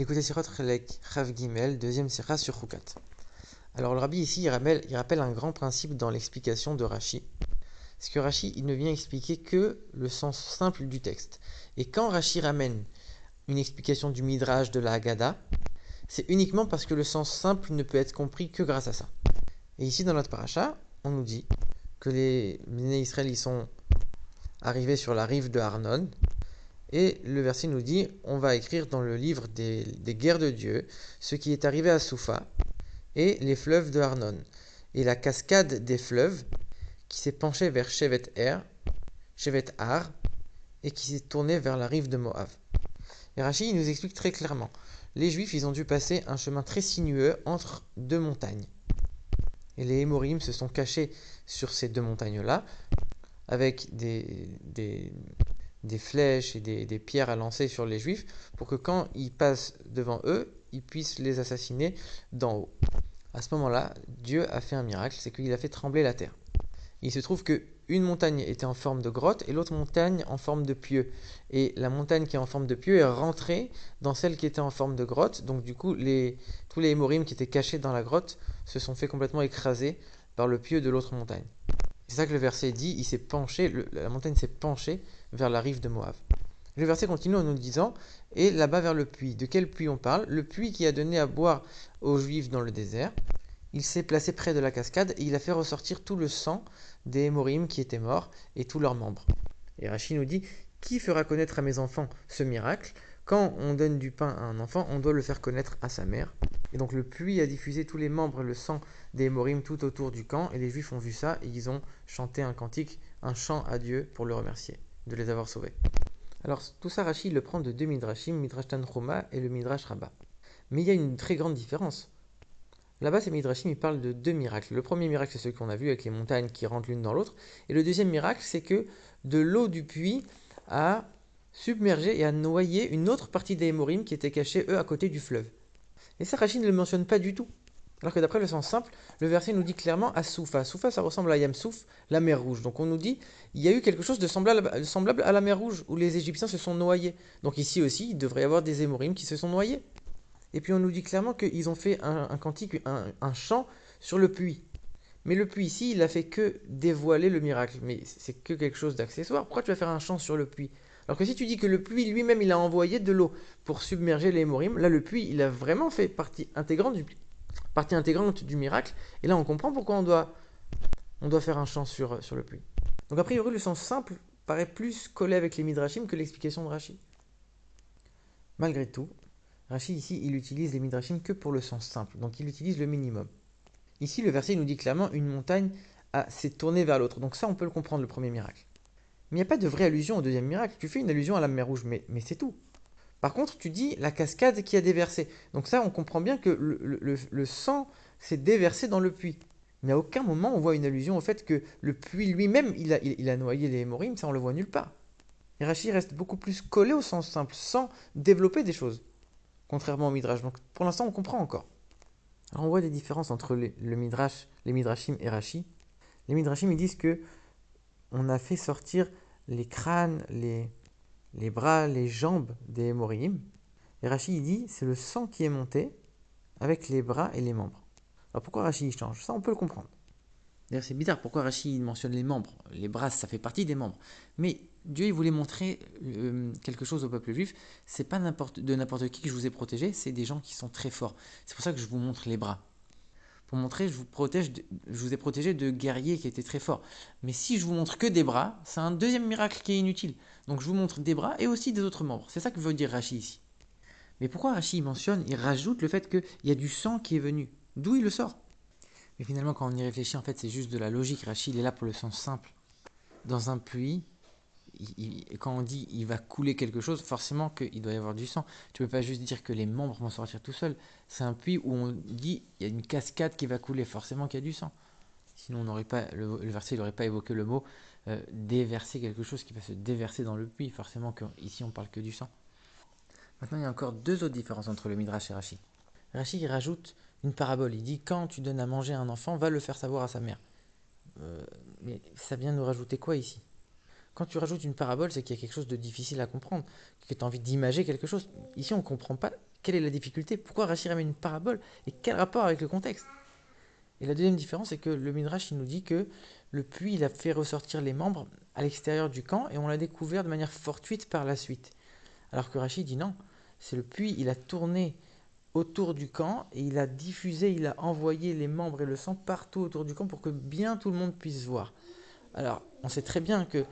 Écoutez Sirot Chelek Chav Gimel, deuxième sira sur Chukat. Alors le rabbi ici, il rappelle un grand principe dans l'explication de Rashi. C'est que Rashi, il ne vient expliquer que le sens simple du texte. Et quand Rashi ramène une explication du Midrash, de la Haggadah, c'est uniquement parce que le sens simple ne peut être compris que grâce à ça. Et ici dans notre paracha, on nous dit que les Bnei Israël ils sont arrivés sur la rive de Arnon. Et le verset nous dit, on va écrire dans le livre des guerres de Dieu ce qui est arrivé à Soufa et les fleuves de Arnon. Et la cascade des fleuves qui s'est penchée vers Shevet Ar, et qui s'est tournée vers la rive de Moab. Et Rashi nous explique très clairement, les Juifs ils ont dû passer un chemin très sinueux entre deux montagnes. Et les Hémorim se sont cachés sur ces deux montagnes-là, avec des flèches et des pierres à lancer sur les Juifs, pour que quand ils passent devant eux, ils puissent les assassiner d'en haut. À ce moment-là, Dieu a fait un miracle, c'est qu'il a fait trembler la terre. Il se trouve qu'une montagne était en forme de grotte et l'autre montagne en forme de pieu. Et la montagne qui est en forme de pieu est rentrée dans celle qui était en forme de grotte. Donc du coup, tous les Hémorim qui étaient cachés dans la grotte se sont fait complètement écraser par le pieu de l'autre montagne. C'est ça que le verset dit, la montagne s'est penchée vers la rive de Moab. Le verset continue en nous disant, et là-bas vers le puits. De quel puits on parle? Le puits qui a donné à boire aux Juifs dans le désert. Il s'est placé près de la cascade et il a fait ressortir tout le sang des Hémorim qui étaient morts et tous leurs membres. Et Rashi nous dit, qui fera connaître à mes enfants ce miracle? Quand on donne du pain à un enfant, on doit le faire connaître à sa mère. Et donc le puits a diffusé tous les membres, le sang des Hémorim tout autour du camp, et les Juifs ont vu ça, et ils ont chanté un cantique, un chant à Dieu pour le remercier de les avoir sauvés. Alors tout ça, Rashi le prend de deux Midrashim, Midrash Tanchuma et le Midrash Rabbah. Mais il y a une très grande différence. Là-bas, ces Midrashim, ils parlent de deux miracles. Le premier miracle, c'est celui qu'on a vu avec les montagnes qui rentrent l'une dans l'autre. Et le deuxième miracle, c'est que de l'eau du puits a submergé et a noyé une autre partie des Hémorim qui étaient cachés, eux, à côté du fleuve. Et ça, Rashi ne le mentionne pas du tout. Alors que d'après le sens simple, le verset nous dit clairement à Soufa. Soufa, ça ressemble à Yamsouf, la mer Rouge. Donc on nous dit, il y a eu quelque chose de semblable à la mer Rouge, où les Égyptiens se sont noyés. Donc ici aussi, il devrait y avoir des Hémorim qui se sont noyés. Et puis on nous dit clairement qu'ils ont fait un cantique, un chant sur le puits. Mais le puits ici, il a fait que dévoiler le miracle. Mais c'est que quelque chose d'accessoire. Pourquoi tu vas faire un chant sur le puits? Alors que si tu dis que le puits lui-même, il a envoyé de l'eau pour submerger les Hémorim, là le puits, il a vraiment fait partie intégrante du miracle. Et là on comprend pourquoi on doit faire un chant sur le puits. Donc a priori, le sens simple paraît plus collé avec les Midrashim que l'explication de Rashi. Malgré tout, Rashi ici, il utilise les Midrashim que pour le sens simple, donc il utilise le minimum. Ici, le verset nous dit clairement une montagne s'est tournée vers l'autre, donc ça on peut le comprendre, le premier miracle. Mais il n'y a pas de vraie allusion au deuxième miracle, tu fais une allusion à la mer Rouge, mais c'est tout. Par contre, tu dis la cascade qui a déversé, donc ça on comprend bien que le sang s'est déversé dans le puits. Mais à aucun moment on voit une allusion au fait que le puits lui-même, il a noyé les Hémorim, ça on le voit nulle part. Et Rashi reste beaucoup plus collé au sens simple, sans développer des choses, contrairement au Midrash. Donc pour l'instant, on comprend encore. Alors on voit des différences entre le Midrash, les Midrashim et Rashi. Les Midrashim, ils disent que on a fait sortir les crânes, les bras, les jambes des Hémorim. Et Rashi, il dit, c'est le sang qui est monté avec les bras et les membres. Alors pourquoi Rashi, il change? Ça, on peut le comprendre. D'ailleurs, c'est bizarre, pourquoi Rachid mentionne les membres? Les bras, ça fait partie des membres. Mais Dieu, il voulait montrer quelque chose au peuple juif. C'est pas de n'importe qui que je vous ai protégé, c'est des gens qui sont très forts. C'est pour ça que je vous montre les bras. Pour montrer, je vous ai protégé de guerriers qui étaient très forts. Mais si je vous montre que des bras, c'est un deuxième miracle qui est inutile. Donc je vous montre des bras et aussi des autres membres. C'est ça que veut dire Rachid ici. Mais pourquoi Rachid il rajoute le fait qu'il y a du sang qui est venu? D'où il le sort? Mais finalement, quand on y réfléchit, en fait, c'est juste de la logique. Rachid, il est là pour le sens simple. Dans un puits, quand on dit il va couler quelque chose, forcément qu'il doit y avoir du sang. Tu ne peux pas juste dire que les membres vont sortir tout seuls. C'est un puits où on dit il y a une cascade qui va couler, forcément qu'il y a du sang. Sinon, on n'aurait pas, le verset n'aurait pas évoqué le mot déverser quelque chose qui va se déverser dans le puits. Forcément qu'ici, on parle que du sang. Maintenant, il y a encore deux autres différences entre le Midrash et Rachid. Rachid, il rajoute une parabole. Il dit quand tu donnes à manger à un enfant, va le faire savoir à sa mère. Mais ça vient nous rajouter quoi ici? Quand tu rajoutes une parabole, c'est qu'il y a quelque chose de difficile à comprendre, que tu as envie d'imager quelque chose. Ici, on ne comprend pas Quelle est la difficulté? Pourquoi Rashi ramène une parabole? Et quel rapport avec le contexte? Et la deuxième différence, c'est que le Midrash il nous dit que le puits il a fait ressortir les membres à l'extérieur du camp et on l'a découvert de manière fortuite par la suite. Alors que Rashi dit non, c'est le puits, il a tourné autour du camp et il a diffusé, il a envoyé les membres et le sang partout autour du camp pour que bien tout le monde puisse voir. Alors, on sait très bien que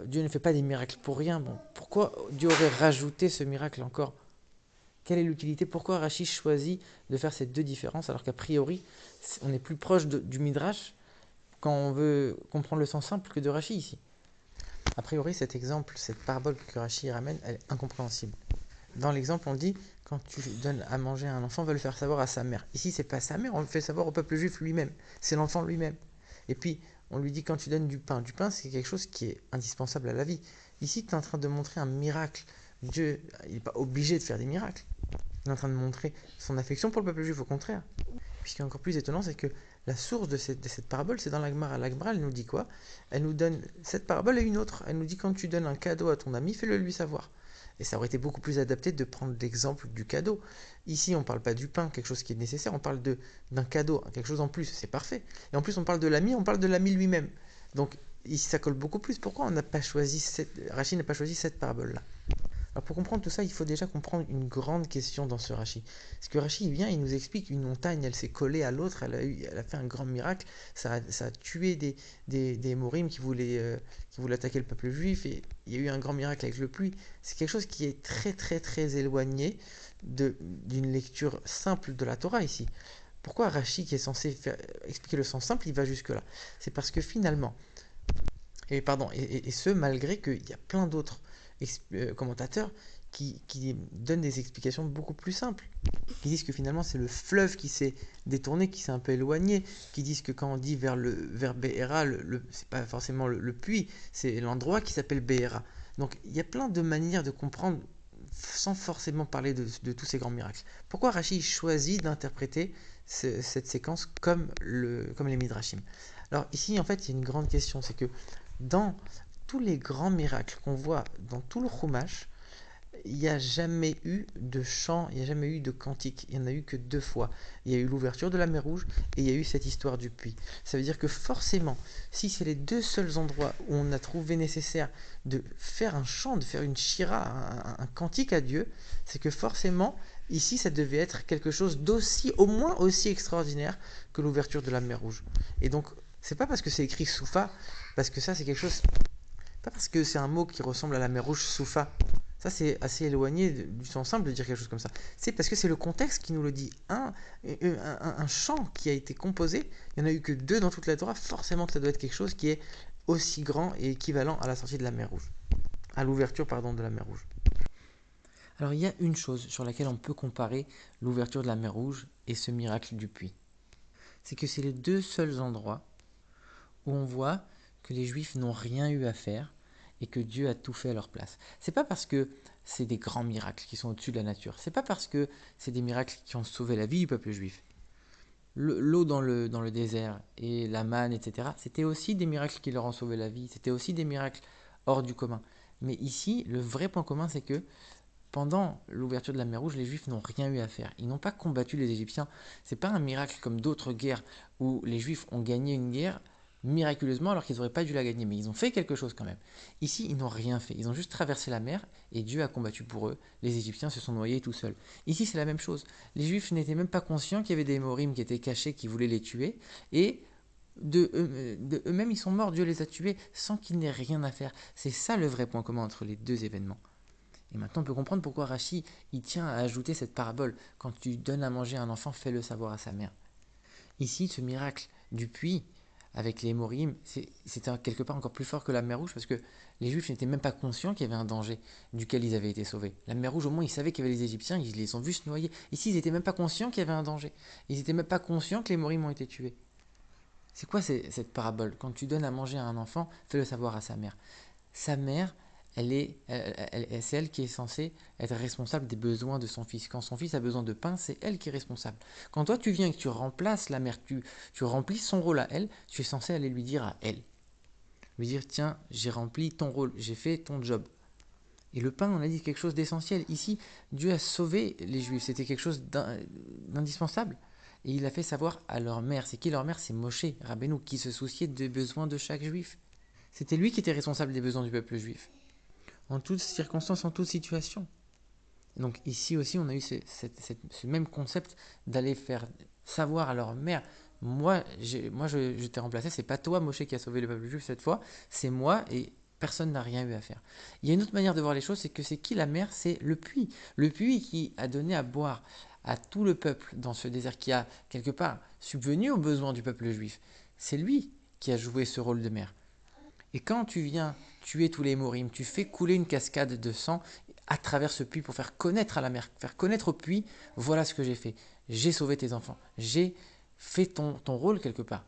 Dieu ne fait pas des miracles pour rien. Bon, pourquoi Dieu aurait rajouté ce miracle encore? Quelle est l'utilité? Pourquoi Rachid choisit de faire ces deux différences alors qu'a priori, on est plus proche du Midrash quand on veut comprendre le sens simple que de Rachid ici? A priori, cet exemple, cette parabole que Rachid ramène, elle est incompréhensible. Dans l'exemple, on dit quand tu donnes à manger à un enfant, on va le faire savoir à sa mère. Ici, c'est pas sa mère, on le fait savoir au peuple juif lui-même. C'est l'enfant lui-même. Et puis, on lui dit quand tu donnes du pain. Du pain, c'est quelque chose qui est indispensable à la vie. Ici, tu es en train de montrer un miracle. Dieu, il n'est pas obligé de faire des miracles. Il est en train de montrer son affection pour le peuple juif, au contraire. Puis ce qui est encore plus étonnant, c'est que la source de cette parabole, c'est dans l'Agmara. L'Agmara, elle nous dit quoi? Elle nous donne cette parabole et une autre. Elle nous dit quand tu donnes un cadeau à ton ami, fais-le lui savoir. Et ça aurait été beaucoup plus adapté de prendre l'exemple du cadeau. Ici, on ne parle pas du pain, quelque chose qui est nécessaire, on parle d'un cadeau, quelque chose en plus, c'est parfait. Et en plus, on parle de l'ami, on parle de l'ami lui-même. Donc, ici, ça colle beaucoup plus. Pourquoi Rachid n'a pas choisi cette parabole-là? Alors pour comprendre tout ça, il faut déjà comprendre une grande question dans ce Rashi. Parce que Rashi, il vient, il nous explique une montagne, elle s'est collée à l'autre, elle a fait un grand miracle, ça a tué des Morim qui voulaient attaquer le peuple juif, et il y a eu un grand miracle avec le pluie. C'est quelque chose qui est très très très éloigné d'une lecture simple de la Torah ici. Pourquoi Rashi, qui est censé expliquer le sens simple, il va jusque-là? C'est parce que finalement, et ce malgré qu'il y a plein d'autres commentateurs qui donnent des explications beaucoup plus simples, qui disent que finalement c'est le fleuve qui s'est détourné, qui s'est un peu éloigné, qui disent que quand on dit vers Béhéra, c'est pas forcément le puits, c'est l'endroit qui s'appelle Béhéra. Donc il y a plein de manières de comprendre sans forcément parler de tous ces grands miracles. Pourquoi Rashi choisit d'interpréter cette séquence comme les Midrashim? Alors ici en fait il y a une grande question, c'est que dans tous les grands miracles qu'on voit dans tout le Chumash, il n'y a jamais eu de chant, il n'y a jamais eu de cantique. Il n'y en a eu que 2 fois. Il y a eu l'ouverture de la mer Rouge et il y a eu cette histoire du puits. Ça veut dire que forcément, si c'est les 2 seuls endroits où on a trouvé nécessaire de faire un chant, de faire une shira, un cantique à Dieu, c'est que forcément, ici, ça devait être quelque chose au moins aussi extraordinaire que l'ouverture de la mer Rouge. Et donc, c'est pas parce que c'est écrit Soufa, parce que ça c'est quelque chose, pas parce que c'est un mot qui ressemble à la mer Rouge, Soufa. Ça, c'est assez éloigné du sens simple de dire quelque chose comme ça. C'est parce que c'est le contexte qui nous le dit. Un chant qui a été composé, il n'y en a eu que 2 dans toute la Torah, forcément que ça doit être quelque chose qui est aussi grand et équivalent à la sortie de la mer Rouge. À l'ouverture, pardon, de la mer Rouge. Alors, il y a une chose sur laquelle on peut comparer l'ouverture de la mer Rouge et ce miracle du puits. C'est que c'est les 2 seuls endroits où on voit que les Juifs n'ont rien eu à faire et que Dieu a tout fait à leur place. C'est pas parce que c'est des grands miracles qui sont au-dessus de la nature. C'est pas parce que c'est des miracles qui ont sauvé la vie du peuple juif. L'eau dans le désert et la manne, etc. C'était aussi des miracles qui leur ont sauvé la vie. C'était aussi des miracles hors du commun. Mais ici, le vrai point commun, c'est que pendant l'ouverture de la mer Rouge, les Juifs n'ont rien eu à faire. Ils n'ont pas combattu les Égyptiens. C'est pas un miracle comme d'autres guerres où les Juifs ont gagné une guerre miraculeusement alors qu'ils n'auraient pas dû la gagner. Mais ils ont fait quelque chose quand même. Ici, ils n'ont rien fait. Ils ont juste traversé la mer et Dieu a combattu pour eux. Les Égyptiens se sont noyés tout seuls. Ici, c'est la même chose. Les Juifs n'étaient même pas conscients qu'il y avait des Morim qui étaient cachés, qui voulaient les tuer. Et de eux-mêmes, ils sont morts. Dieu les a tués sans qu'ils n'aient rien à faire. C'est ça le vrai point commun entre les 2 événements. Et maintenant, on peut comprendre pourquoi Rachi il tient à ajouter cette parabole. Quand tu donnes à manger à un enfant, fais-le savoir à sa mère. Ici, ce miracle du puits avec les Morim, c'est quelque part encore plus fort que la mer Rouge parce que les Juifs n'étaient même pas conscients qu'il y avait un danger duquel ils avaient été sauvés. La mer Rouge, au moins, ils savaient qu'il y avait les Égyptiens, ils les ont vus se noyer. Ici, ils n'étaient même pas conscients qu'il y avait un danger. Ils n'étaient même pas conscients que les Morim ont été tués. C'est quoi cette parabole? Quand tu donnes à manger à un enfant, fais-le savoir à sa mère. Sa mère, c'est elle qui est censée être responsable des besoins de son fils. Quand son fils a besoin de pain, c'est elle qui est responsable. Quand toi tu viens et que tu remplaces la mère, tu remplis son rôle à elle, tu es censé aller lui dire à elle. Lui dire, tiens, j'ai rempli ton rôle, j'ai fait ton job. Et le pain, on a dit quelque chose d'essentiel. Ici, Dieu a sauvé les Juifs. C'était quelque chose d'indispensable. Et il a fait savoir à leur mère. C'est qui leur mère? C'est Moshe, Rabbeinu, qui se souciait des besoins de chaque Juif. C'était lui qui était responsable des besoins du peuple juif. En toutes circonstances, en toute situation. Donc ici aussi, on a eu ce même concept d'aller faire savoir à leur mère, je t'ai remplacé, c'est pas toi, Moshe, qui a sauvé le peuple juif cette fois, c'est moi et personne n'a rien eu à faire. Il y a une autre manière de voir les choses, c'est que c'est qui la mère? C'est le puits. Le puits qui a donné à boire à tout le peuple dans ce désert, qui a quelque part subvenu aux besoins du peuple juif. C'est lui qui a joué ce rôle de mère. Et quand tu viens tuer tous les Morim, tu fais couler une cascade de sang à travers ce puits pour faire connaître à la mer, faire connaître au puits, voilà ce que j'ai fait. J'ai sauvé tes enfants. J'ai fait ton rôle quelque part.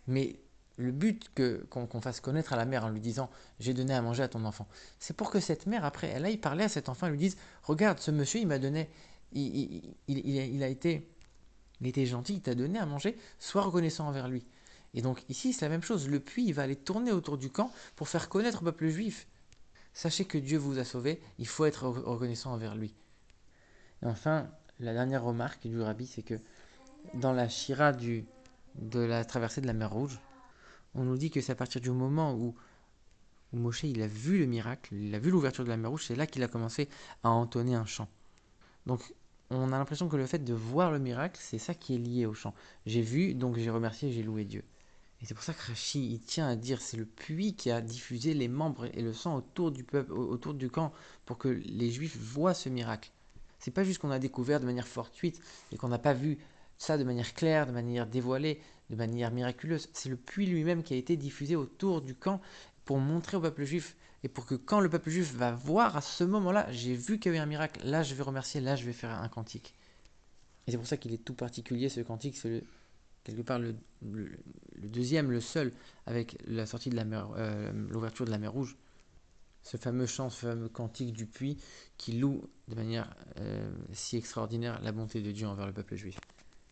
Mais le but qu'on fasse connaître à la mère en lui disant j'ai donné à manger à ton enfant, c'est pour que cette mère, après, elle aille parler à cet enfant et lui dise regarde, ce monsieur, il m'a donné, il a été gentil, il t'a donné à manger, sois reconnaissant envers lui. Et donc ici, c'est la même chose. Le puits, il va aller tourner autour du camp pour faire connaître au peuple juif. Sachez que Dieu vous a sauvé, il faut être reconnaissant envers lui. Et enfin, la dernière remarque du rabbi, c'est que dans la shira de la traversée de la mer Rouge, on nous dit que c'est à partir du moment où Moshe il a vu le miracle, il a vu l'ouverture de la mer Rouge, c'est là qu'il a commencé à entonner un chant. Donc on a l'impression que le fait de voir le miracle, c'est ça qui est lié au chant. J'ai vu, donc j'ai remercié, j'ai loué Dieu. Et c'est pour ça que Rashi, il tient à dire, c'est le puits qui a diffusé les membres et le sang autour du peuple, autour du camp, pour que les Juifs voient ce miracle. C'est pas juste qu'on a découvert de manière fortuite et qu'on n'a pas vu ça de manière claire, de manière dévoilée, de manière miraculeuse. C'est le puits lui-même qui a été diffusé autour du camp pour montrer au peuple juif et pour que quand le peuple juif va voir à ce moment-là, j'ai vu qu'il y a eu un miracle, là je vais remercier, là je vais faire un cantique. Et c'est pour ça qu'il est tout particulier ce cantique, c'est quelque part le deuxième, le seul, avec la sortie de la mer, l'ouverture de la mer Rouge. Ce fameux chant, ce fameux cantique du puits qui loue de manière si extraordinaire la bonté de Dieu envers le peuple juif.